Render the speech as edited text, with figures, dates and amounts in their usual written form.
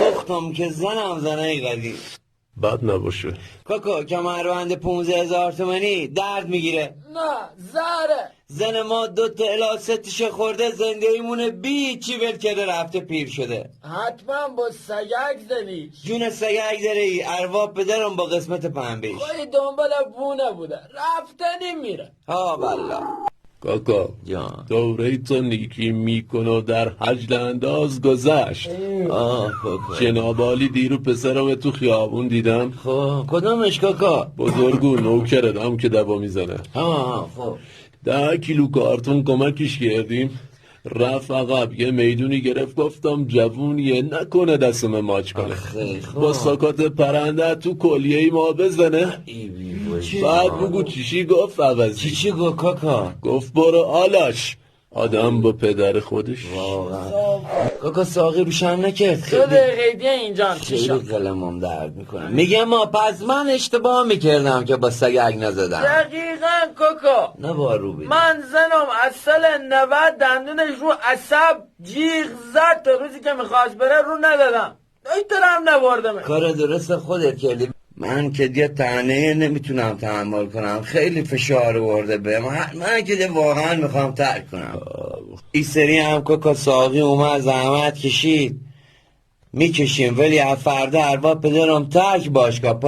سختم که زنم زنه قدیم. بد نباشه. کاکا کمربند 15,000 تومانی درد میگیره. نه زهره. زن ما 2 تا الاستش خورده، زنده ایمونه، بی چی ول کرده رفته پیر شده. حتما با سگک زدی. جون سگک داره ای، ارواح پدرم با قسمت پنبهش. خواهی دنبال بونه بوده رفتنی میره. ها بالله. کاکا جان دوره تو نیکی میکنه و در حج انداز گذشت. کاکا. جناب عالی دیرو پسرم تو خیابون دیدم. خب کدومش کاکا؟ بزرگو نوکردم که دوا میزنه. خب 10 کیلو کارتون کمکش کردیم، رفت عقب یه میدونی گرفت، گفتم جوونیه نکنه دستم ماچ کنه، با ساکات پرنده تو کلیه ما بزنه. بعد بگو چیشی گفت عوضی. چی گفت کاکا؟ گفت برو آلاش. آدم با پدر خودش. کاکا ساقی روشن نکرد. 2 دقیقه دیگه اینجا خیلی قلمم درد میکنم. میگم ما پس من اشتباه میکردم که با سگک نزدم. دقیقا کاکا. نه بارو بید. من زنم از سال 90 دندونش رو عصب جیغ زد، تا روزی که میخواست بره رو ندادم. دایترم نبردمه. کار درست خودت کردی. من که دیگه تنهی نمیتونم تحمل کنم، خیلی فشار ورده به من که دیگه واقعا میخوام ترک کنم. این سری هم کاکا ساقی اومد زحمت کشید، میکشیم ولی از فردا ارباب پدرم ترک باشگاه